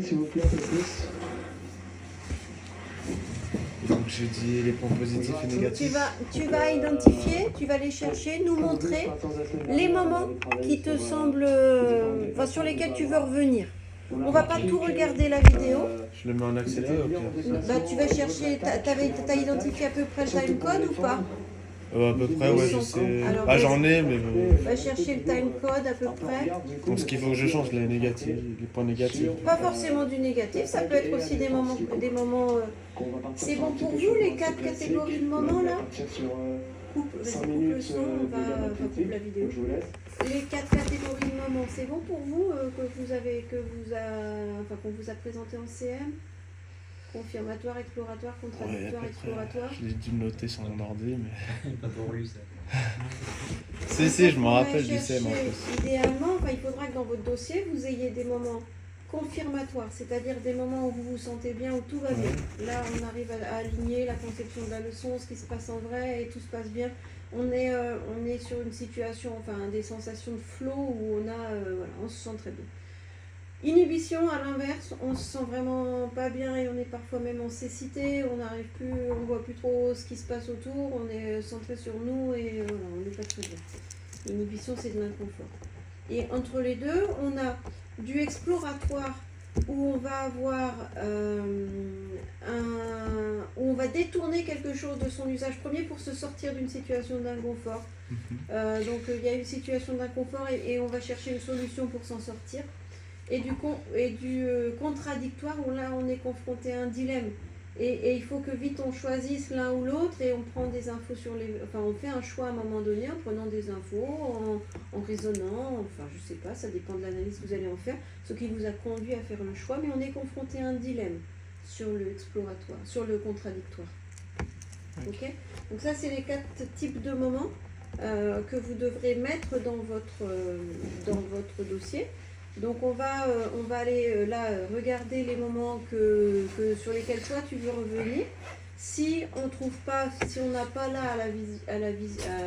S'il vous plaît, un peu plus. Donc j'ai dit les points positifs et négatifs. Tu vas identifier, tu vas aller chercher, nous montrer les moments qui te semblent, sur lesquels tu veux revenir. On va pas tout regarder la vidéo. Je le mets en accéléré au pire. Tu vas chercher, t'as identifié à peu près le timecode ou pas? À peu près, ouais, je sais. Alors, J'en ai, mais bon. Va chercher le timecode à peu près. Donc ce qu'il faut que je change, les négatifs, les points négatifs. Pas forcément du négatif, ça peut être aussi des moments. C'est bon pour vous les 4 catégories de moments là? Coupe le son, on va couper la vidéo. Les 4 catégories de moments, c'est bon pour vous qu'on vous a présenté en CM? Confirmatoire, exploratoire, contradictoire, exploratoire. J'ai dû le noter sur mon ordi, mais. Pas pour lui ça. Si, je me rappelle du CM en plus. Idéalement, il faudra que dans votre dossier, vous ayez des moments confirmatoires, c'est-à-dire des moments où vous vous sentez bien, où tout va bien. Là, on arrive à aligner la conception de la leçon, ce qui se passe en vrai, et tout se passe bien. On est sur une situation, des sensations de flow où on se sent très bien. Inhibition, à l'inverse, on se sent vraiment pas bien et on est parfois même en cécité, on voit plus trop ce qui se passe autour, on est centré sur nous et on n'est pas très bien. Inhibition, c'est de l'inconfort. Et entre les deux, on a du exploratoire où on va avoir où on va détourner quelque chose de son usage premier pour se sortir d'une situation d'inconfort. Donc il y a une situation d'inconfort et on va chercher une solution pour s'en sortir. Et du contradictoire où là on est confronté à un dilemme et il faut que vite on choisisse l'un ou l'autre et on prend des infos on fait un choix à un moment donné en prenant des infos, en raisonnant, je sais pas, ça dépend de l'analyse que vous allez en faire, ce qui vous a conduit à faire le choix, mais on est confronté à un dilemme sur le exploratoire, sur le contradictoire. Ok. Donc ça c'est les 4 types de moments que vous devrez mettre dans votre dossier. Donc on va aller regarder les moments sur lesquels toi tu veux revenir. Si on n'a pas là à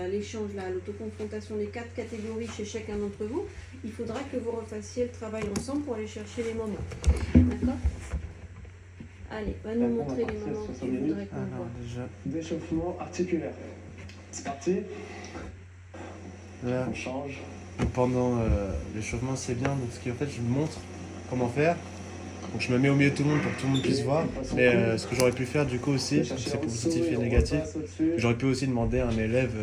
l'échange, à l'autoconfrontation, les 4 catégories chez chacun d'entre vous, il faudra que vous refassiez le travail ensemble pour aller chercher les moments. D'accord? Allez, va nous montrer les moments que tu voudrais qu'on voit. Déjà. D'échauffement articulaire. C'est parti. Là. On change. Pendant l'échauffement, c'est bien, parce qu'en fait, je me montre comment faire. Donc je me mets au milieu de tout le monde pour que tout le monde puisse voir. Mais ce que j'aurais pu faire du coup aussi, c'est positif et négatif, j'aurais pu aussi demander à un élève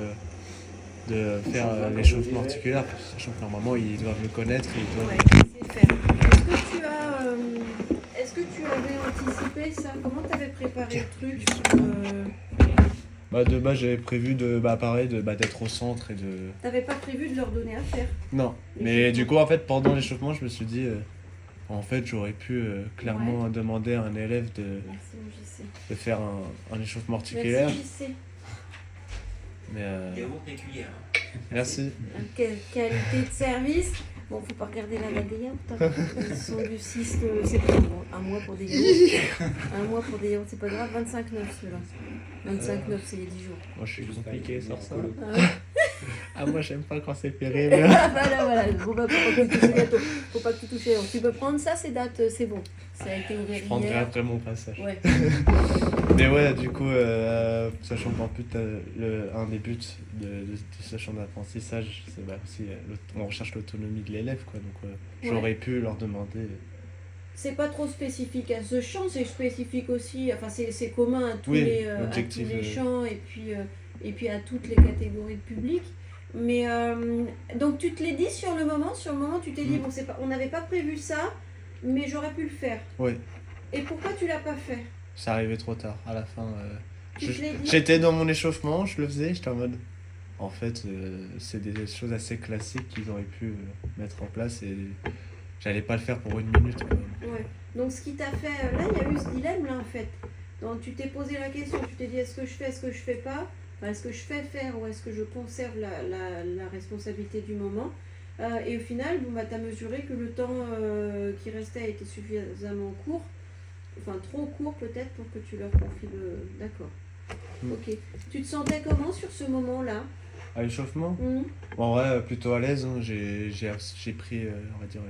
de faire l'échauffement articulaire, sachant que normalement ils doivent le connaître et ils doivent... Ouais, c'est faire. Est-ce que tu avais anticipé ça? Comment tu avais préparé le truc De base j'avais prévu d'être au centre et de... T'avais pas prévu de leur donner à faire? Non, mais du coup en fait pendant l'échauffement je me suis dit en fait j'aurais pu clairement demander à un élève de faire un échauffement articulaire. Merci JC. Mais Yaourt et cuillère. merci. Qualité de service. Bon, faut pas regarder la vague des yaourts. Ils sont du 6, c'est pas bon. Un mois pour des yaourts. Un mois pour des yaourts, c'est pas grave. 25,9 ceux-là. 25,9, c'est les 10 jours. Moi je suis compliqué sur ça. Ah moi j'aime pas quand c'est ferré. voilà. Faut pas que tu touches le gâteau. Faut pas que tu touches les yaourts. Tu peux prendre ça, ces dates, c'est bon. Ça a été ouvert hier. Je prendrai après mon passage. Ouais. Mais ouais, du coup, sachant qu'en plus, un des buts de sachant d'apprentissage, c'est aussi, on recherche l'autonomie de l'élève, quoi. Donc j'aurais pu leur demander. C'est pas trop spécifique à ce champ, c'est spécifique aussi, c'est commun à tous les champs et puis à toutes les catégories de public. Mais donc tu te l'es dit sur le moment tu t'es dit on n'avait pas prévu ça, mais j'aurais pu le faire. Oui. Et pourquoi tu l'as pas fait? C'est arrivé trop tard, à la fin. Tu te l'es dit? J'étais dans mon échauffement, je le faisais, j'étais en mode. En fait, c'est des choses assez classiques qu'ils auraient pu mettre en place et j'allais pas le faire pour 1 minute. Ouais. Donc ce qui t'a fait, là il y a eu ce dilemme là en fait. Donc tu t'es posé la question, tu t'es dit est-ce que je fais pas, est-ce que je fais faire ou est-ce que je conserve la responsabilité du moment. Et au final, tu as mesuré que le temps qui restait a été suffisamment court, trop court peut-être pour que tu leur confies le... D'accord. Ok. Tu te sentais comment sur ce moment-là? À l'échauffement En vrai, plutôt à l'aise. J'ai pris, on va dire,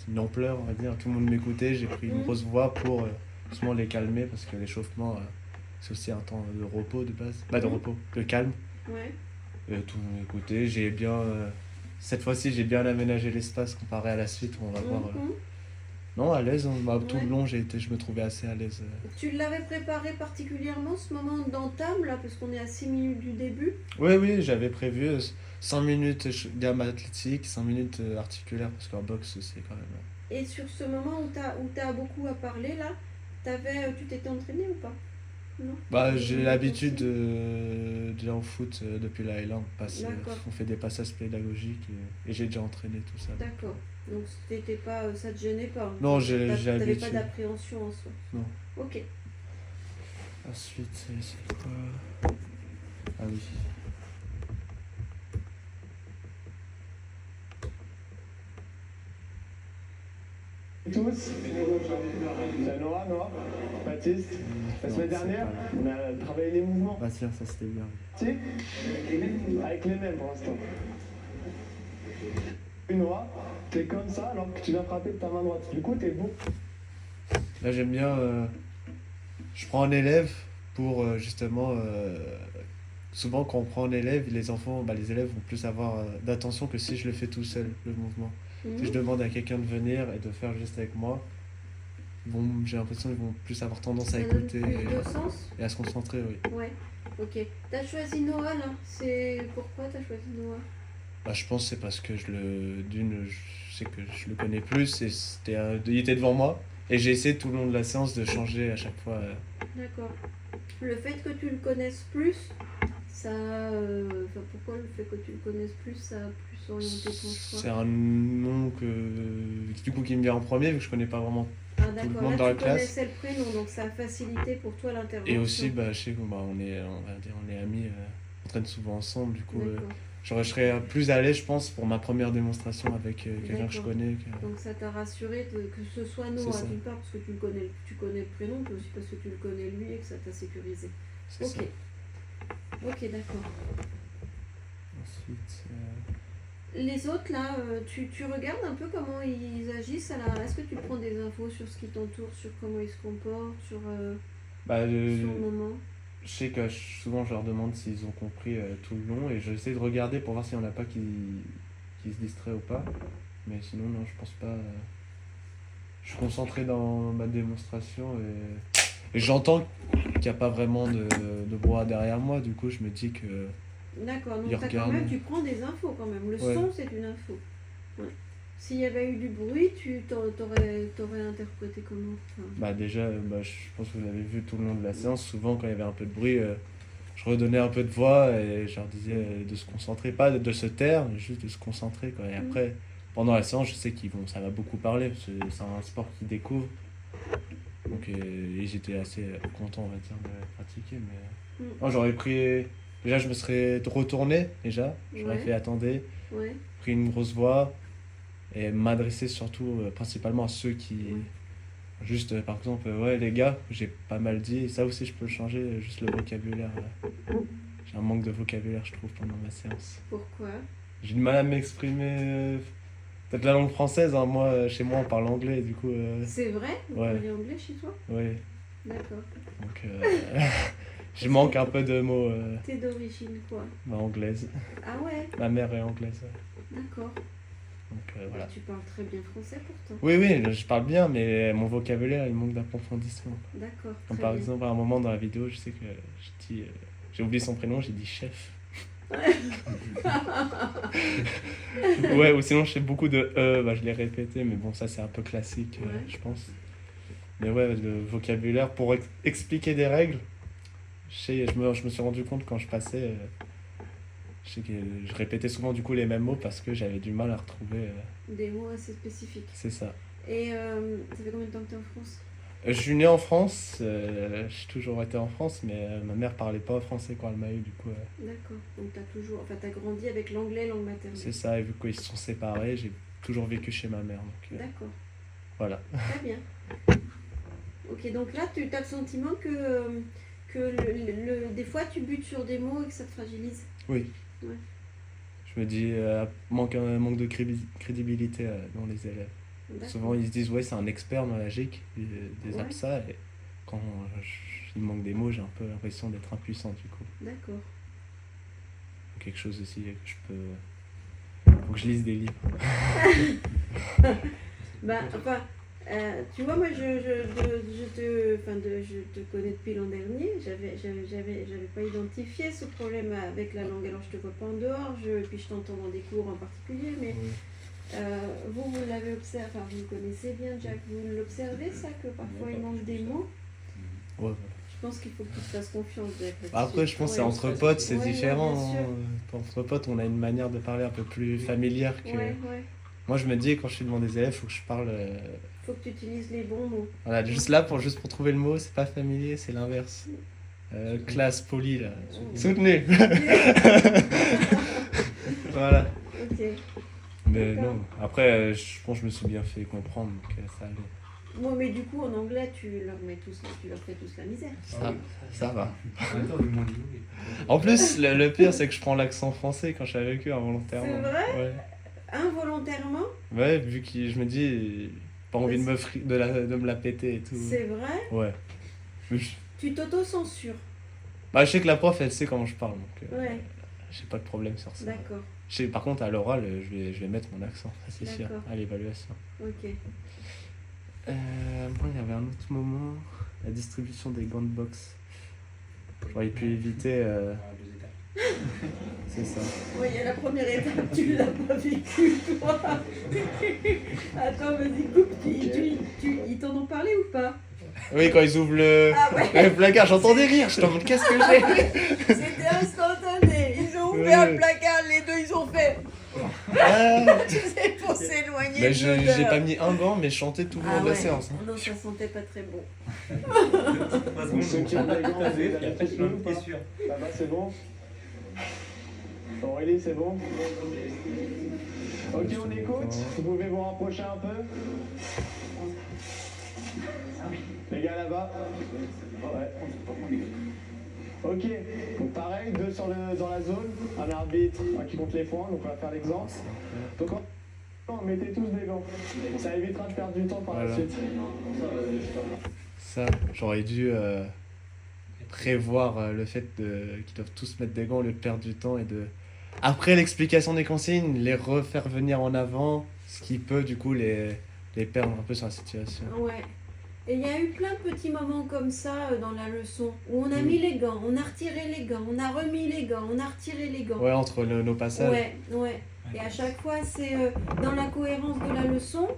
une ampleur, on va dire. Tout le monde m'écoutait, j'ai pris une grosse voix pour justement les calmer parce que l'échauffement, c'est aussi un temps de repos de base. Pas de repos, de calme. Ouais. Tout le monde m'écoutait, j'ai bien. Cette fois-ci, j'ai bien aménagé l'espace comparé à la suite où on va voir. Non, à l'aise, hein. Bah, tout le long, je me trouvais assez à l'aise. Tu l'avais préparé particulièrement ce moment d'entame là, parce qu'on est à 6 minutes du début? Oui, j'avais prévu 5 minutes gamme athlétique, 5 minutes articulaire, parce qu'en boxe, c'est quand même. Et sur ce moment où t'as beaucoup à parler là, tu t'étais entraîné ou pas? Non? Bah, j'ai l'habitude déjà au foot depuis la L1, D'accord. on fait des passages pédagogiques et j'ai déjà entraîné tout ça. D'accord. Donc t'étais pas, ça te gênait pas, hein? Non, j'ai T'avais pas l'habitude. d'appréhension en soi. Non. Ok. Ensuite, c'est quoi? Ah oui. Tous, c'est Noah, Baptiste. La semaine dernière, on a travaillé les mouvements. Bah tiens, ça c'était bien. Tu sais, avec les mêmes pour l'instant. Noah, t'es comme ça alors que tu viens frapper de ta main droite. Du coup, t'es beau. Là, j'aime bien. Je prends un élève pour justement. Souvent, quand on prend un élève, les enfants, les élèves vont plus avoir d'attention que si je le fais tout seul, le mouvement. Si je demande à quelqu'un de venir et de faire juste avec moi, j'ai l'impression qu'ils vont plus avoir tendance à écouter Plus de sens? et à se concentrer, oui. Ouais, ok. T'as choisi Noah là? Pourquoi t'as choisi Noah? Bah, je pense que c'est parce que je sais que je le connais plus et il était devant moi. Et j'ai essayé tout le long de la séance de changer à chaque fois. D'accord. Le fait que tu le connaisses plus, pourquoi le fait que tu le connaisses plus, ça a plus orienté ton choix? C'est un nom qui me vient en premier vu que je connais pas vraiment Ah tout le d'accord, monde là dans la tu classe. connaissais le prénom, donc ça a facilité pour toi l'intervention. Et aussi, je sais qu'on on est amis, on traîne souvent ensemble. Du coup, D'accord. je serais plus à l'aise, je pense, pour ma première démonstration avec quelqu'un que je D'accord. connais. Donc ça t'a rassuré que ce soit Noah, ça. d'une part parce que tu connais le prénom, puis aussi parce que tu le connais lui et que ça t'a sécurisé. C'est Ok. ça. Ok, d'accord. Ensuite, Les autres là, tu regardes un peu comment ils agissent Est-ce que tu prends des infos sur ce qui t'entoure, sur comment ils se comportent, sur le moment? je sais que souvent je leur demande s'ils ont compris tout le long et j'essaie de regarder pour voir s'il n'y en a pas qui se distraient ou pas. Mais sinon, non, je pense pas. Je suis concentré dans ma démonstration et j'entends qu'il n'y a pas vraiment de brouhaha derrière moi. Du coup, je me dis que. D'accord, donc tu prends des infos quand même. Le son, c'est une info. Ouais. S'il y avait eu du bruit, t'aurais interprété comment? Déjà, je pense que vous avez vu tout le long de la séance, souvent quand il y avait un peu de bruit, je redonnais un peu de voix et je leur disais de se concentrer, pas de se taire, mais juste de se concentrer, quoi. Et après, pendant la séance, je sais ça va beaucoup parler, parce que c'est un sport qu'ils découvrent. Donc, et j'étais assez content, on va dire, de pratiquer. Mais moi, j'aurais pris. Déjà, je me serais retourné, j'aurais fait attendez, pris une grosse voix et m'adresser surtout principalement à ceux qui. Juste, par exemple, les gars, j'ai pas mal dit, ça aussi je peux le changer, juste le vocabulaire. J'ai un manque de vocabulaire, je trouve, pendant ma séance. Pourquoi? J'ai du mal à m'exprimer. Peut-être la langue française, hein. Moi, chez moi, on parle anglais, du coup. C'est vrai? Vous parlez anglais chez toi? Oui. D'accord. Donc, je manque un peu de mots. T'es d'origine quoi? Anglaise. Ah ouais? Ma mère est anglaise. D'accord. Donc, voilà. Tu parles très bien français pourtant. Oui, je parle bien, mais mon vocabulaire, il manque d'approfondissement. D'accord. Comme par exemple, à un moment dans la vidéo, je sais que j'ai oublié son prénom, j'ai dit chef. Ouais, ou sinon je sais beaucoup de je l'ai répété, mais bon, ça c'est un peu classique, je pense. Mais ouais, le vocabulaire, pour expliquer des règles, je me suis rendu compte quand je passais, je sais que je répétais souvent du coup les mêmes mots parce que j'avais du mal à retrouver. Des mots assez spécifiques. C'est ça. Et ça fait combien de temps que tu es en France? Je suis né en France, j'ai toujours été en France, mais ma mère parlait pas français quand elle m'a eu, du coup. D'accord, donc t'as grandi avec l'anglais, langue maternelle. C'est ça, et vu qu'ils se sont séparés, j'ai toujours vécu chez ma mère. D'accord. Voilà. Très bien. Ok, donc là, tu as le sentiment que des fois tu butes sur des mots et que ça te fragilise? Oui. Ouais. Je me dis, manque de crédibilité dans les élèves. Souvent, ils se disent, ouais, c'est un expert dans la GIC, des Ouais. APSA, et quand il manque des mots, j'ai un peu l'impression d'être impuissant, du coup. D'accord. Quelque chose aussi que je peux... Faut que je lise des livres. Enfin, tu vois, moi, je te connais depuis l'an dernier. J'avais pas identifié ce problème avec la langue. Alors, je te vois pas en dehors, puis je t'entends dans des cours en particulier, mais Oui. vous l'avez observé, enfin, vous le connaissez bien, Jack, vous l'observez, ça, que parfois il manque des mots. Ouais, voilà. Je pense qu'il faut que tu te fasses confiance, Jack. là-dessus. Après, je pense que c'est Ouais, entre potes, c'est ouais, différent. bien sûr. Hein. Entre potes, on a une manière de parler un peu plus familière que... Ouais. Moi, je me dis, quand je suis devant des élèves, faut que je parle... Faut que tu utilises les bons mots. Voilà, juste là, juste pour trouver le mot, c'est pas familier, c'est l'inverse. Classe, poli, là. Soutenez. Voilà. Ok. Mais D'accord. non, après, je pense que je me suis bien fait comprendre, donc ça allait. Bon, mais du coup, en anglais, tu leur fais tous la misère. Ça va. En même temps, le monde est En plus, le pire, c'est que je prends l'accent français quand je suis avec eux involontairement. C'est vrai? Ouais. Involontairement, Ouais, vu que je me dis, pas envie de me la péter et tout. c'est vrai, Ouais. Mais tu t'auto-censures. Bah, je sais que la prof, elle sait comment je parle, donc Ouais, j'ai pas de problème sur ça. d'accord, Par contre, à l'oral, je vais mettre mon accent, ça c'est sûr, D'accord. à l'évaluation. ok. Moi, il y avait un autre moment, la distribution des gants de boxe. J'aurais pu éviter, deux étapes. c'est ça. Oui, il y a la première étape, tu l'as pas vécu, toi. Attends, vas-y, coupe, ils t'en ont parlé ou pas? Oui, quand ils ouvrent le, Ah ouais, le placard, j'entendais rire, je t'en qu'est-ce que j'ai? c'était instantané. Ils ont ouvert Ouais. le placard, les deux, ils ont fait. Ah. C'est pour s'éloigner Mais de j'ai l'odeur. pas mis un gant, mais je chantais tout le long de la séance. Hein. Non, ça sentait pas très bon. Ceux qui ont des gants, vous avez Il y a tous plein mis ou de pas? questions. Ça va, c'est bon? Aurélie, c'est bon? Ok, on écoute. Vous pouvez vous rapprocher un peu? Les gars là-bas? Ouais. Ok, donc pareil, deux dans la zone, un arbitre qui compte les points, donc on va faire l'exemple. Donc mettez tous des gants, ça évitera de perdre du temps par la Voilà. suite. Ça, j'aurais dû prévoir le fait qu'ils doivent tous mettre des gants au lieu de perdre du temps et de... Après l'explication des consignes, les refaire venir en avant, ce qui peut du coup les perdre un peu sur la situation. Ouais. Et il y a eu plein de petits moments comme ça dans la leçon, où on a mis les gants, on a retiré les gants, on a remis les gants, on a retiré les gants. Ouais, entre nos passages. Ouais. Et à chaque fois, c'est dans la cohérence de la leçon,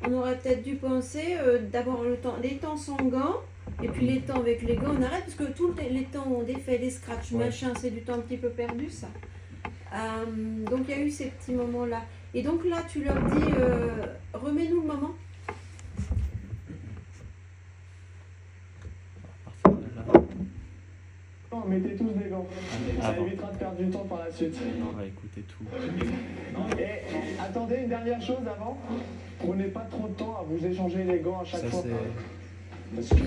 on aurait peut-être dû penser d'abord les temps sans gants, et puis les temps avec les gants, on arrête, parce que tous les temps où on défait les scratchs, Ouais. machin, c'est du temps un petit peu perdu, ça. Donc il y a eu ces petits moments-là. Et donc là, tu leur dis, remets-nous le moment. Mettez tous des gants, ça Avant. évitera de perdre du temps par la suite. On va écouter tout. Et attendez, une dernière chose avant, prenez pas trop de temps à vous échanger les gants à chaque Ça fois. c'est... Parce que...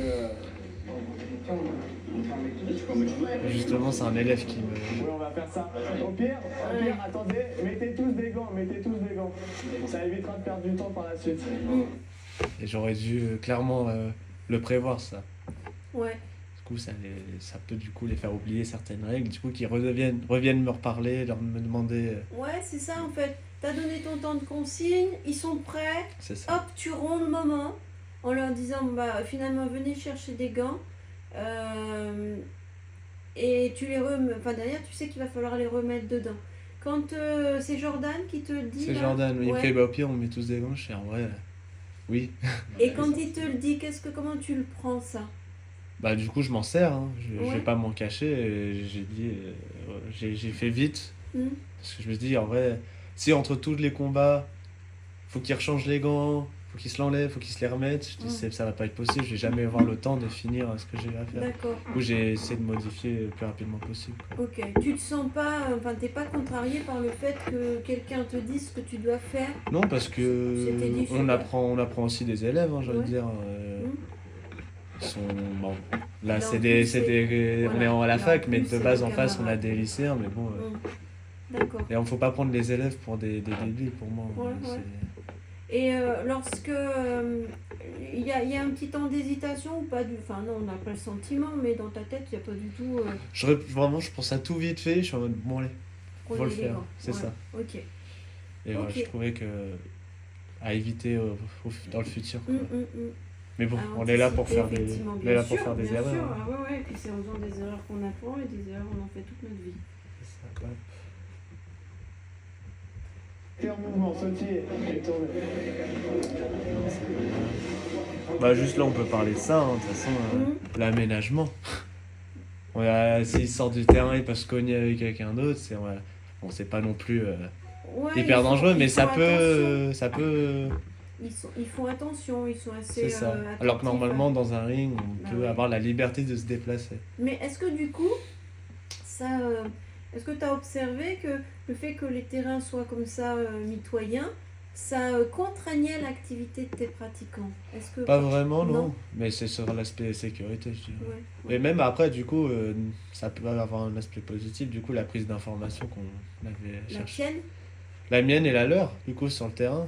Justement, c'est un élève qui me... Oui, on va faire ça. Au pire, attendez, mettez tous des gants, ça évitera de perdre du temps par la suite. Et j'aurais dû clairement le prévoir, ça. Ouais. Du coup, ça peut du coup les faire oublier certaines règles, du coup, qu'ils reviennent me reparler, me demander... Ouais, c'est ça en fait. T'as donné ton temps de consigne, ils sont prêts, c'est ça. hop, tu romps le moment en leur disant bah finalement venez chercher des gants et tu les remets. Enfin derrière, tu sais qu'il va falloir les remettre dedans. Quand c'est Jordan qui te le dit. C'est là, Jordan, il me ouais. fait, bah au pire, on met tous des gants, je suis en vrai... Oui. Et quand il te le dit, comment tu le prends ça? Bah du coup, je m'en sers, hein. Je Ouais. vais pas m'en cacher, et j'ai dit... j'ai fait vite, parce que je me dis, en vrai, si entre tous les combats, faut qu'ils rechangent les gants, faut qu'ils se l'enlèvent, faut qu'ils se les remettent, je dis, ça va pas être possible, je vais jamais avoir le temps de finir ce que j'ai à faire. D'accord. Du coup, j'ai essayé de modifier le plus rapidement possible, quoi. Ok. Tu te sens pas, enfin t'es pas contrarié par le fait que quelqu'un te dise ce que tu dois faire? Non, parce que C'était difficile. on apprend aussi des élèves, hein, j'ai envie de Ouais. dire. Ils sont... Bon, là, Là, c'est en des... plus, c'est- On est à voilà. la Là, fac, en mais plus, de c'est base des en face, on a camarades. des lycéens, mais bon... D'accord. Et on faut pas prendre les élèves pour des débiles, pour moi. Ouais, C'est- ouais. Et lorsque il y a un petit temps d'hésitation ou pas du... Enfin non, on n'a pas le sentiment, mais dans ta tête, il n'y a pas du tout... Vraiment, je pense à tout vite fait, je suis en mode, bon allez, faut le faire, c'est ça. Ok. Et voilà, Ok. je trouvais que à éviter dans le futur, quoi. Mais bon, À on est là pour anticiper, faire effectivement, on est là bien pour sûr, faire des bien erreurs. sûr. Hein. Ah ouais, et puis c'est en faisant des erreurs qu'on apprend et des erreurs on en fait toute notre vie. C'est ça, ouais. T'es en mouvement, sautier et tourner. Non, c'est pas grave. Bah juste là, on peut parler de ça, hein, de toute façon, l'aménagement. S'il sort du terrain, il peut se cogner avec quelqu'un d'autre, bon, c'est pas non plus Ouais, hyper dangereux, mais ça font peut, attention. Ils font attention, ils sont assez c'est ça. attentifs. Alors que normalement, dans un ring, on Bah peut ouais. avoir la liberté de se déplacer. Mais est-ce que du coup, ça, est-ce que tu as observé que le fait que les terrains soient comme ça mitoyens, ça contraignait l'activité de tes pratiquants? Est-ce que Pas vraiment, non. Non. Mais c'est sur l'aspect sécurité, je dirais. Ouais. Et même après, du coup, ça peut avoir un aspect positif, du coup, la prise d'information qu'on avait La cherchée. tienne? La mienne et la leur, du coup, sur le terrain.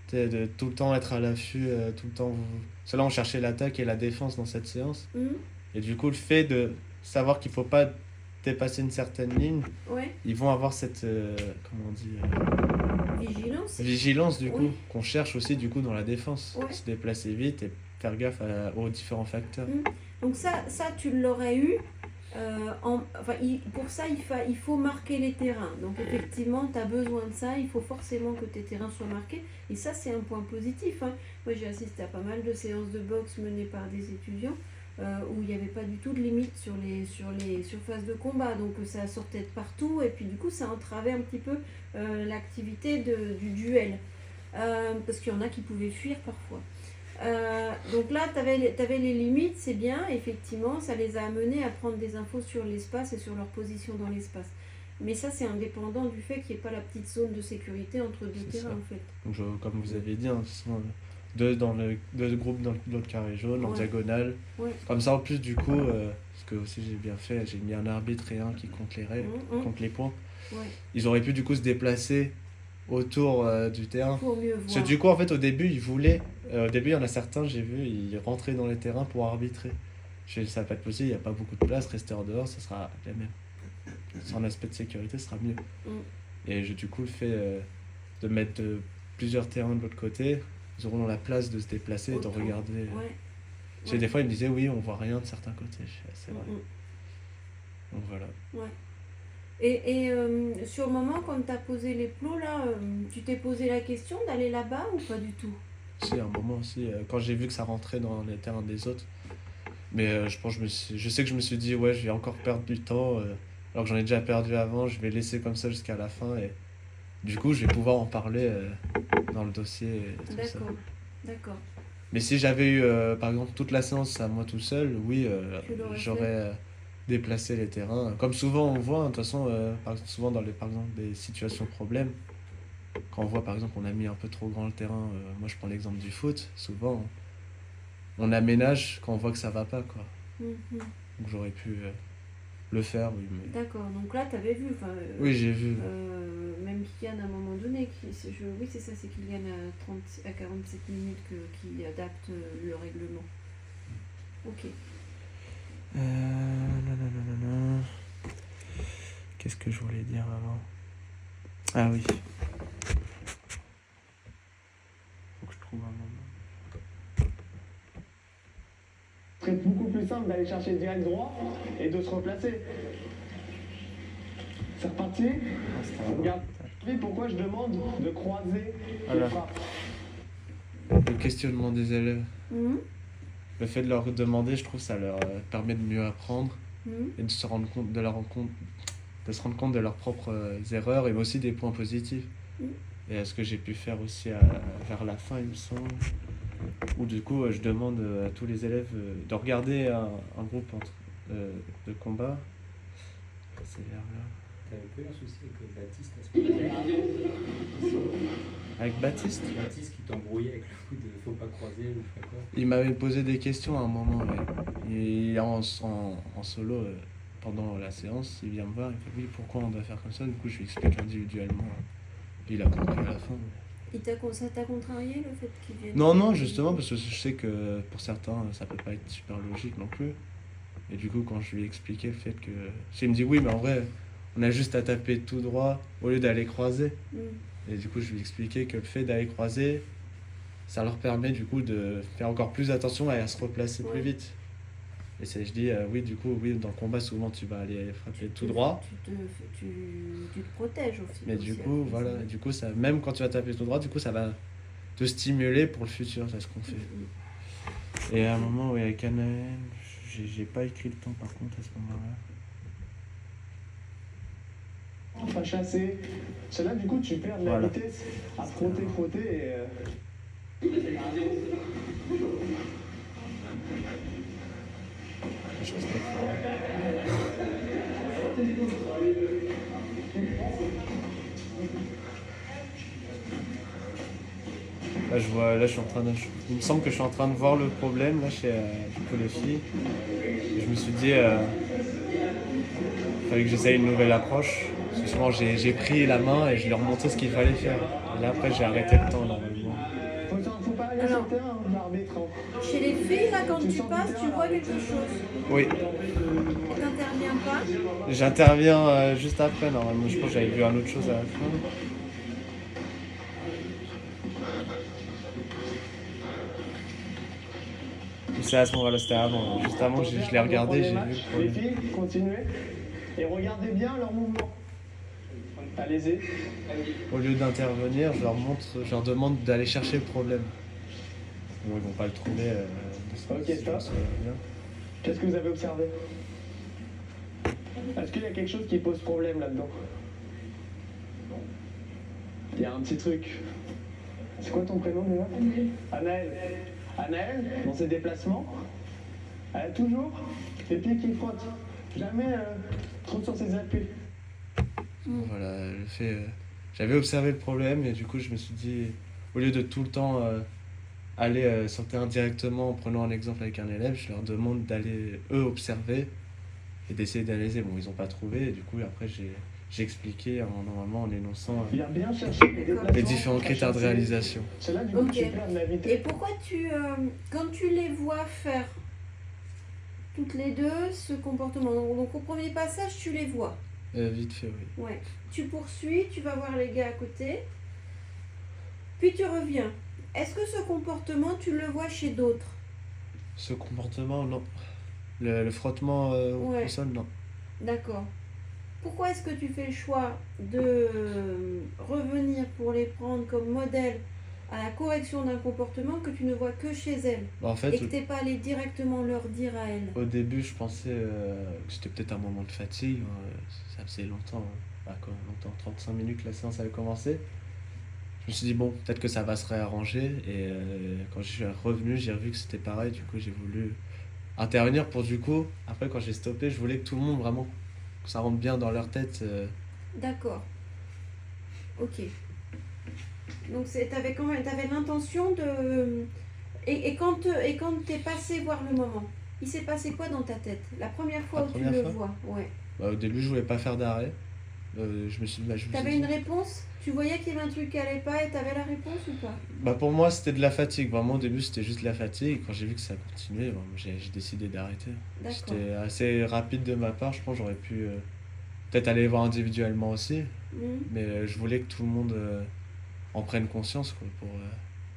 T'sais, de tout le temps être à l'affût, tout le temps. Cela, on cherchait l'attaque et la défense dans cette séance. Et du coup, le fait de savoir qu'il faut pas dépasser une certaine ligne, Ouais. ils vont avoir cette. Comment on dit Vigilance? vigilance, du coup, Oui. qu'on cherche aussi, du coup, dans la défense. Ouais. Se déplacer vite et faire gaffe aux différents facteurs. Donc ça tu l'aurais eu. Pour ça, il faut marquer les terrains. Donc effectivement, tu as besoin de ça. Il faut forcément que tes terrains soient marqués. Et ça, c'est un point positif. Hein. Moi, j'ai assisté à pas mal de séances de boxe menées par des étudiants où il n'y avait pas du tout de limite sur les surfaces de combat. Donc ça sortait de partout. Et puis du coup, ça entravait un petit peu l'activité du duel. Parce qu'il y en a qui pouvaient fuir parfois. Donc là, tu avais les limites, c'est bien, effectivement, ça les a amenés à prendre des infos sur l'espace et sur leur position dans l'espace. Mais ça, c'est indépendant du fait qu'il n'y ait pas la petite zone de sécurité entre deux C'est terrains, ça. en fait. Donc, comme vous avez dit, hein, ce sont deux groupes dans l'autre carré jaune, en Ouais. diagonale. Ouais. Comme ça, en plus, du coup, ce que aussi j'ai bien fait, j'ai mis un arbitre et un qui compte les règles, compte les points. Ouais. Ils auraient pu, du coup, se déplacer autour du terrain. Pour mieux Parce voir. que du coup, en fait, au début, ils voulaient. Au début, il y en a certains, j'ai vu, ils rentraient dans les terrains pour arbitrer. Ça va pas être possible, il n'y a pas beaucoup de place, rester en dehors, ça sera la même. Sur un aspect de sécurité, ce sera mieux. Et du coup, le fait de mettre plusieurs terrains de l'autre côté, ils auront la place de se déplacer et de Autant. regarder. Ouais. Parce que des fois, ils me disaient, oui, on voit rien de certains côtés. C'est vrai. Donc voilà. Ouais. Et sur le moment, quand tu as posé les plots, là, tu t'es posé la question d'aller là-bas ou pas du tout? C'est un moment aussi, quand j'ai vu que ça rentrait dans les terrains des autres. Mais je pense, je sais que je me suis dit, ouais, je vais encore perdre du temps, alors que j'en ai déjà perdu avant, je vais laisser comme ça jusqu'à la fin. Et du coup, je vais pouvoir en parler dans le dossier et tout ça. D'accord. Mais si j'avais eu, par exemple, toute la séance à moi tout seul, oui, Tu l'aurais j'aurais déplacé les terrains. Comme souvent on voit, hein, de toute façon, souvent dans par exemple, des situations problèmes, quand on voit par exemple on a mis un peu trop grand le terrain, moi je prends l'exemple du foot, souvent on aménage quand on voit que ça va pas, quoi. Donc j'aurais pu le faire, oui. Mais... D'accord, donc là tu avais vu. Oui, j'ai vu. Même Kylian à un moment donné, oui c'est ça, c'est Kylian à 47 minutes qui adapte le règlement. Ok. Non. Qu'est-ce que je voulais dire avant? Ah oui. Faut que je trouve un moment. Ce serait beaucoup plus simple d'aller chercher direct droit et de se replacer. C'est reparti. Regarde, pourquoi je demande de croiser les frappes. Le questionnement des élèves. Le fait de leur demander, je trouve, ça leur permet de mieux apprendre et de se rendre compte de leurs propres erreurs et aussi des points positifs. Et ce que j'ai pu faire aussi vers la fin, il me semble, où du coup, je demande à tous les élèves de regarder un groupe de combat. C'est vers là. T'avais pas eu un souci avec Baptiste à ce moment-là? Avec Baptiste? Baptiste qui t'embrouillait avec le coup de faut pas croiser ou je sais pas quoi. Il m'avait posé des questions à un moment, ouais. Et en solo, pendant la séance, il vient me voir, il fait oui, pourquoi on doit faire comme ça? Du coup, je lui explique individuellement. Et il a compris à la fin. Ça t'a contrarié le fait qu'il vienne? Non, justement, parce que je sais que pour certains, ça peut pas être super logique non plus. Et du coup, quand je lui ai expliqué le fait que... Il me dit, oui, mais en vrai, on a juste à taper tout droit au lieu d'aller croiser. Mm. Et du coup, je lui ai expliqué que le fait d'aller croiser, ça leur permet du coup de faire encore plus attention et à se replacer plus Ouais. vite. Et je dis, oui, du coup, oui, dans le combat, souvent, tu vas aller frapper tout droit. Tu te protèges aussi. Mais du coup, voilà, du coup, ça, même quand tu vas taper tout droit, du coup, ça va te stimuler pour le futur, c'est ce qu'on fait. Et à un moment, oui, avec Anaël, j'ai pas écrit le temps par contre à ce moment-là. Pas chasser. Celle-là, du coup, tu perds de la Voilà. vitesse à frotter et... Je pense pas. Là, je suis en train de. Il me semble que je suis en train de voir le problème là chez du coup, les filles. Et je me suis dit, fallait que j'essaye une nouvelle approche. Parce que souvent, j'ai pris la main et je leur montrais ce qu'il fallait faire. Et là, après, j'ai arrêté le temps normalement. Faut pas aller sur le terrain, l'arbitre. Chez les filles, là, quand tu passes, tu vois quelque chose. Oui, Et t'interviens pas. j'interviens juste après normalement. Je pense que j'avais vu un autre chose à la fin. C'est à ce moment-là, c'était avant. Juste avant, je l'ai regardé, j'ai vu le Les problème. filles, continuez. Et regardez bien leurs mouvements. Allez-y. Au lieu d'intervenir, je leur demande d'aller chercher le problème. Bon, ils vont pas le trouver. Ok, stop. Qu'est-ce que vous avez observé? Est-ce qu'il y a quelque chose qui pose problème là-dedans? Il y a un petit truc. C'est quoi ton prénom déjà? Anaël. Anaël, dans ses déplacements, elle a toujours les pieds qui frottent. Jamais trop sur ses appuis. Voilà, le fait. J'avais observé le problème et du coup, je me suis dit, au lieu de tout le temps aller sur le terrain directement en prenant un exemple avec un élève, je leur demande d'aller eux observer et d'essayer d'analyser. Bon, ils n'ont pas trouvé et du coup, après, j'ai expliqué normalement en énonçant Viens bien chercher les déplacements. les différents critères de réalisation. C'est là du coup Ok. tu perds de la vitesse. Et pourquoi quand tu les vois faire toutes les deux ce comportement, donc au premier passage, tu les vois. Vite fait, oui. Ouais. Tu poursuis, tu vas voir les gars à côté, puis tu reviens. Est-ce que ce comportement, tu le vois chez d'autres? Ce comportement, non. Le frottement Ouais. au sol, non. D'accord. Pourquoi est-ce que tu fais le choix de revenir pour les prendre comme modèle à la correction d'un comportement que tu ne vois que chez elles Bah, en fait, et que tu n'es pas allé directement leur dire à elles? au début, je pensais que c'était peut-être un moment de fatigue. Ça faisait longtemps, longtemps, 35 minutes que la séance avait commencé. Je me suis dit, bon, peut-être que ça va se réarranger. Et quand je suis revenu, j'ai revu que c'était pareil. Du coup, j'ai voulu intervenir pour du coup, après, quand j'ai stoppé, je voulais que tout le monde vraiment, que ça rentre bien dans leur tête. D'accord. Ok. Donc t'avais l'intention de... Et quand t'es passé voir le moment, il s'est passé quoi dans ta tête? La première fois La où première tu le fois vois, ouais. Bah, au début, je voulais pas faire d'arrêt. Je me suis dit, T'avais une réponse? Tu voyais qu'il y avait un truc qui allait pas et t'avais la réponse ou pas? Bah pour moi c'était de la fatigue, vraiment au début c'était juste de la fatigue et quand j'ai vu que ça continuait, vraiment, j'ai décidé d'arrêter. D'accord. C'était assez rapide de ma part, je pense que j'aurais pu peut-être aller voir individuellement aussi, Mhm. mais je voulais que tout le monde en prenne conscience quoi, pour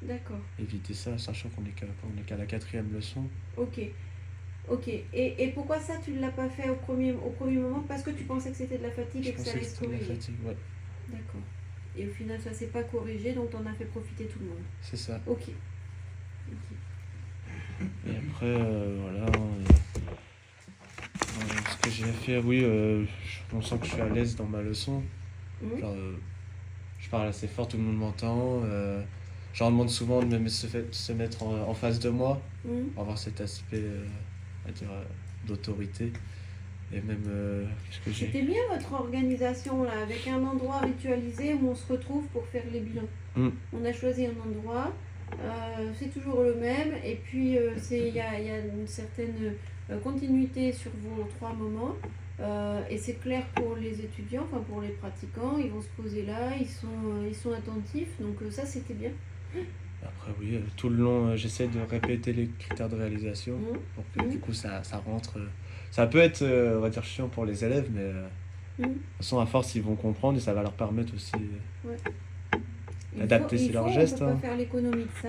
D'accord. éviter ça, sachant qu'on est qu'à la 4e leçon. Ok. Ok. Et pourquoi ça tu ne l'as pas fait au premier moment? Parce que tu pensais que c'était de la fatigue Je et que ça pensais allait que se c'était de la corriger. fatigue, ouais, D'accord. Et au final ça s'est pas corrigé donc t'en as fait profiter tout le monde. c'est ça. Ok. Et après, voilà. Ce que j'ai fait, oui, on sent que je suis à l'aise dans ma leçon. Mhm. Genre, je parle assez fort, tout le monde m'entend. Je leur demande souvent de se mettre en face de moi Mhm. pour avoir cet aspect, on va dire, d'autorité. Et même, ce que j'ai. C'était bien votre organisation là, avec un endroit ritualisé où on se retrouve pour faire les bilans. Mm. On a choisi un endroit, c'est toujours le même, et puis il y a une certaine continuité sur vos 3 moments. Et c'est clair pour les étudiants, enfin pour les pratiquants, ils vont se poser là, ils sont attentifs, donc ça c'était bien. Après, oui, tout le long, j'essaie de répéter les critères de réalisation pour que du coup ça rentre. Ça peut être, on va dire, chiant pour les élèves, mais de toute façon, à force, ils vont comprendre et ça va leur permettre aussi d'adapter leurs gestes. On ne peut pas faire l'économie de ça.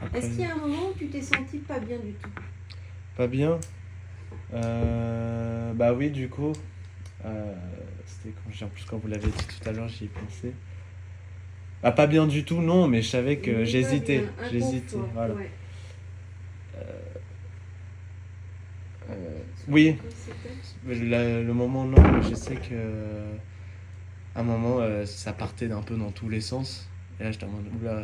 Après, Est-ce qu'il y a un moment où tu t'es senti pas bien du tout? pas bien. Bah oui, du coup, c'était en plus quand vous l'avez dit tout à l'heure, j'y ai pensé. Bah, pas bien du tout, non, mais je savais que Mais j'hésitais. pas bien, J'hésitais, inconfort, voilà. ouais. Oui, Quand c'était le moment, non, mais je sais que à un moment, ça partait d'un peu dans tous les sens. Et là, j'étais en mode, oula,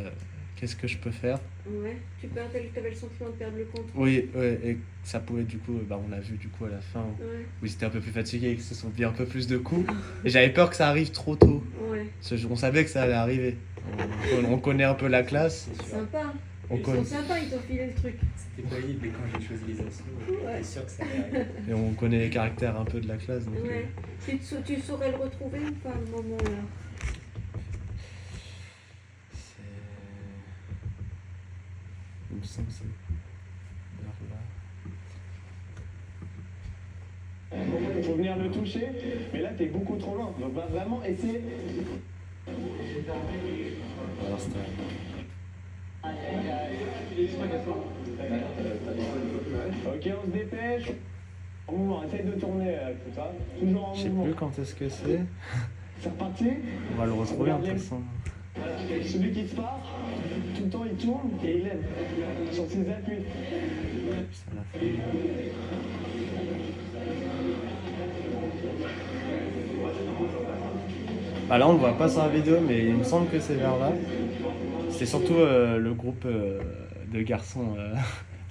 qu'est-ce que je peux faire? Ouais, tu avais le sentiment de perdre le contrôle. Oui, ouais, et ça pouvait du coup, bah, on l'a vu du coup à la fin, Ouais, où ils étaient un peu plus fatigués et qu'ils se sont pris un peu plus de coups. Et j'avais peur que ça arrive trop tôt. ouais. On savait que ça allait arriver. On connaît un peu la classe. C'est sûr. Sympa. On Ils connaît, sont sympas, ils t'ont filé le truc. C'était terrible, mais quand j'ai choisi les assos, Ouais. j'étais sûr que ça allait arriver. et on connaît les caractères un peu de la classe. Donc, Ouais. Tu saurais le retrouver ou pas, le moment là? il me semble que c'est vers là. Il faut venir le toucher, mais là t'es beaucoup trop loin. Donc va vraiment essayer. Alors, c'était... Ok, on se dépêche. En mouvement, essaye de tourner tout ça. Toujours en Je sais mouvement. plus quand est-ce que c'est. C'est reparti. On va le retrouver en toute façon. Celui qui se part, tout le temps il tourne et il aime sur ses appuis. Ça l'a fait. Bah là on le voit pas sur la vidéo, mais il me semble que c'est vers là. C'est surtout le groupe de garçons,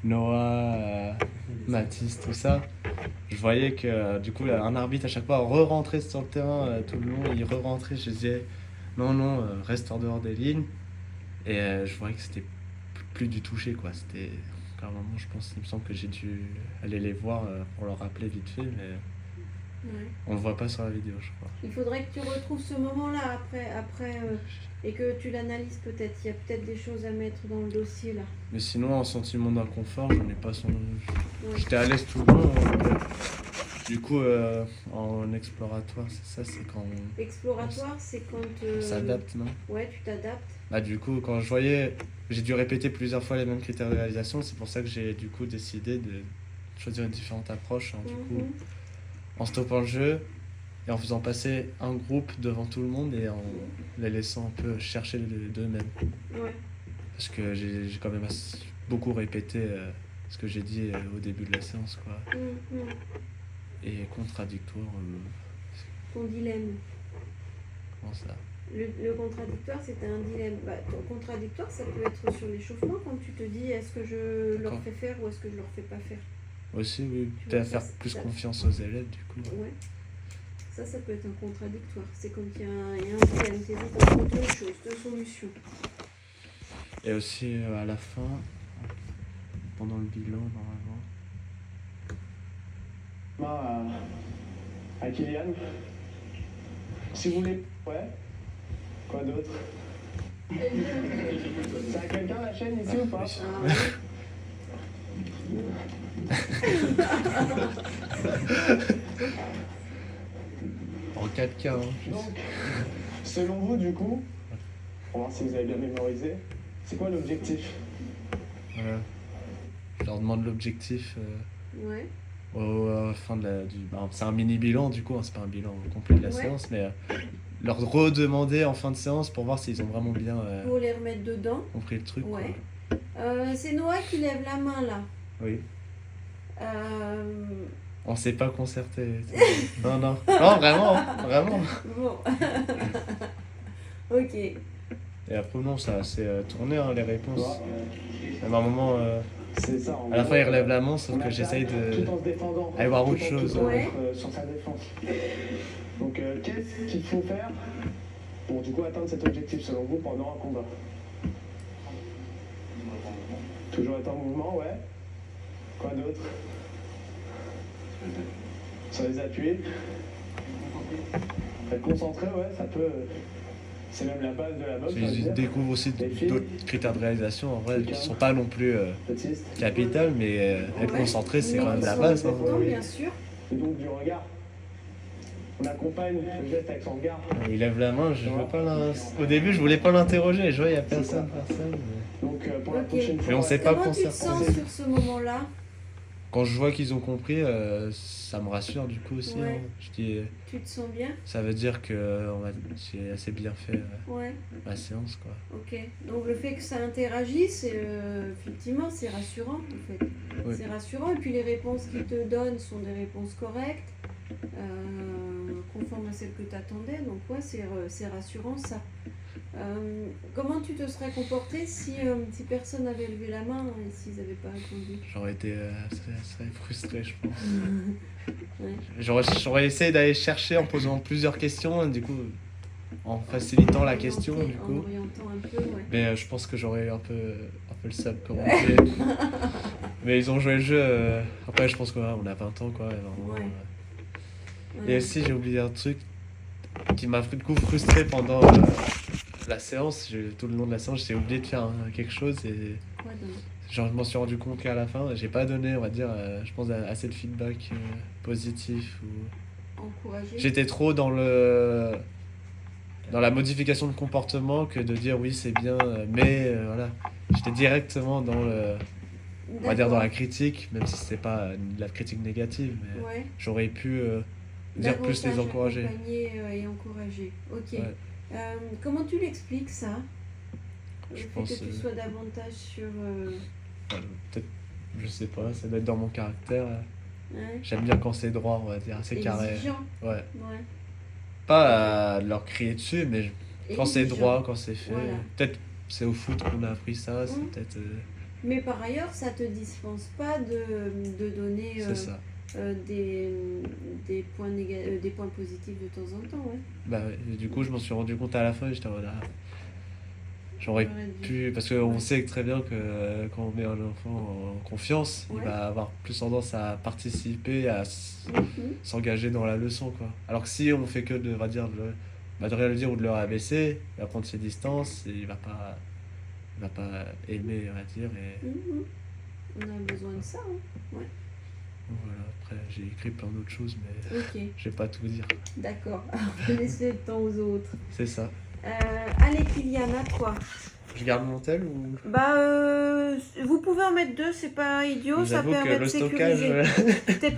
Noah, Mathis, tout ça. Je voyais que du coup un arbitre à chaque fois re-rentrait sur le terrain tout le long, il re-rentrait, je disais non, reste en dehors des lignes. Et je voyais que c'était plus du toucher quoi. C'était à un moment, je pense, il me semble que j'ai dû aller les voir pour leur rappeler vite fait, mais Ouais. on le voit pas sur la vidéo, je crois. Il faudrait que tu retrouves ce moment-là après et que tu l'analyses peut-être. Il y a peut-être des choses à mettre dans le dossier là. Mais sinon, en sentiment d'inconfort, j'en ai pas son. Ouais. J'étais à l'aise tout le long. Du coup, en exploratoire, c'est ça, c'est quand Exploratoire, c'est quand on s'adapte, non? ouais, tu t'adaptes. Bah du coup, quand je voyais, j'ai dû répéter plusieurs fois les mêmes critères de réalisation, c'est pour ça que j'ai du coup décidé de choisir une différente approche, hein, du coup, en stoppant le jeu et en faisant passer un groupe devant tout le monde et en les laissant un peu chercher d'eux-mêmes. Ouais. Parce que j'ai quand même beaucoup répété ce que j'ai dit au début de la séance, quoi. Et contradictoire, Ton dilemme. comment ça? Le contradictoire, c'était un dilemme. Bah, ton contradictoire, ça peut être sur l'échauffement quand tu te dis est-ce que je leur D'accord. fais faire ou est-ce que je leur fais pas faire. Aussi, oui, Tu peut-être vois, faire ça, plus ça- confiance aux élèves, du coup. Ouais. Ça peut être un contradictoire. C'est comme qu'il y a un dilemme. Tu hésites entre deux choses, deux solutions. Et aussi à la fin, pendant le bilan, normalement. À Kylian. Si vous voulez. Ouais. Quoi d'autre? C'est à quelqu'un la chaîne ici ou pas? Oui. Ah, ouais. En 4K, hein. Donc, selon vous, du coup, pour voir si vous avez bien mémorisé, c'est quoi l'objectif? Voilà. Je leur demande l'objectif Ouais. à la fin c'est un mini bilan, du coup, hein, c'est pas un bilan complet de la Ouais. séance, mais leur redemander en fin de séance pour voir s'ils ont vraiment bien Pour les remettre dedans. compris le truc. Ouais. Quoi. C'est Noah qui lève la main là. Oui. Euh, On s'est pas concerté. Non, non. Non, vraiment, vraiment. Bon. Ok. Et après, non, ça s'est tourné, hein, les réponses. Même à un moment, C'est ça. En à la gros, fin, il relève la main, sauf on que attaque j'essaye de. tout en se défendant. aller voir Tout autre en- chose. tout en Ouais. être, sur sa défense. Donc, qu'est-ce qu'il faut faire pour du coup atteindre cet objectif selon vous pendant un combat? Toujours être en mouvement, ouais. Quoi d'autre? sur les appuis. Être concentré, ouais, ça peut. C'est même la base de la boxe. Je découvre aussi d'autres critères de réalisation, en vrai, qui sont pas non plus Autiste. capitales, mais être Ouais. concentré, c'est Mais quand même qui la sont base. Hein. importants, bien sûr. Et donc du regard. On accompagne le geste avec son regard. Il lève la main, je veux pas au début, je voulais pas l'interroger, je vois, il y a personne. Donc pour la Ok. prochaine fois. Mais on sait pas Comment tu te concerter. sens sur ce moment-là? Quand je vois qu'ils ont compris, ça me rassure du coup aussi. Ouais. Hein. Je dis, Tu te sens bien? ça veut dire que j'ai assez bien fait Ouais. ma séance, quoi. Ok. Donc le fait que ça interagisse, effectivement, c'est rassurant en fait. Oui. C'est rassurant. Et puis les réponses qu'ils te donnent sont des réponses correctes, conformes à celles que tu attendais. Donc ouais, c'est rassurant ça. Comment tu te serais comporté si personne n'avait levé la main et s'ils n'avaient pas répondu? J'aurais été assez frustré, je pense. Ouais. J'aurais essayé d'aller chercher en posant plusieurs questions, du coup, en facilitant la question, du En coup. orientant un peu, ouais. Mais je pense que j'aurais eu un peu le seum, comme on dit. Mais ils ont joué le jeu. Après, je pense qu'on a 20 ans, quoi. Et, vraiment, Ouais. Et aussi, j'ai oublié un truc qui m'a du coup frustré pendant la séance. Tout le long de la séance, j'ai oublié de faire quelque chose et Quoi donc? genre, je m'en suis rendu compte qu'à la fin, j'ai pas donné, on va dire, je pense, assez de feedback positif. Encourager. J'étais trop dans la modification de comportement que de dire oui, c'est bien, mais voilà. J'étais directement dans on va dire dans la critique, même si c'était pas de la critique négative, mais Ouais. j'aurais pu dire plus les Davantage encourager. accompagner et encourager. Ok. Ouais. Comment tu l'expliques ça? Le Je fait pense, que tu sois davantage sur. Peut-être, je sais pas, ça doit être dans mon caractère. Ouais. J'aime bien quand c'est droit, on va dire, assez carré. Exigeant. Ouais. Ouais. Pas à leur crier dessus, mais quand c'est Exigeant. droit, quand c'est fait. Voilà. Peut-être c'est au foot qu'on a appris ça, c'est peut-être. Mais par ailleurs, ça te dispense pas de donner C'est ça. des points positifs de temps en temps, ouais. Bah, ouais. Et du coup, je m'en suis rendu compte à la fin et j'étais en mode, j'aurais pu. Parce qu'on sait très bien que quand on met un enfant en confiance, Ouais. il va avoir plus tendance à participer, à s'engager dans la leçon, quoi. Alors que si on fait que de, on va dire, de rien lui dire ou de le rabaisser, il va prendre ses distances et il va pas aimer, on va dire. Et On a besoin de ça, hein. Ouais. voilà, après, j'ai écrit plein d'autres choses, mais Ok, je vais pas tout dire. d'accord. Je vais laisser le temps aux autres. C'est ça. Allez, Kylian, à toi. Je garde mon tel ou. Bah, vous pouvez en mettre deux, c'est pas idiot, ça J'avoue permet que de le sécuriser. stockage. T'es pas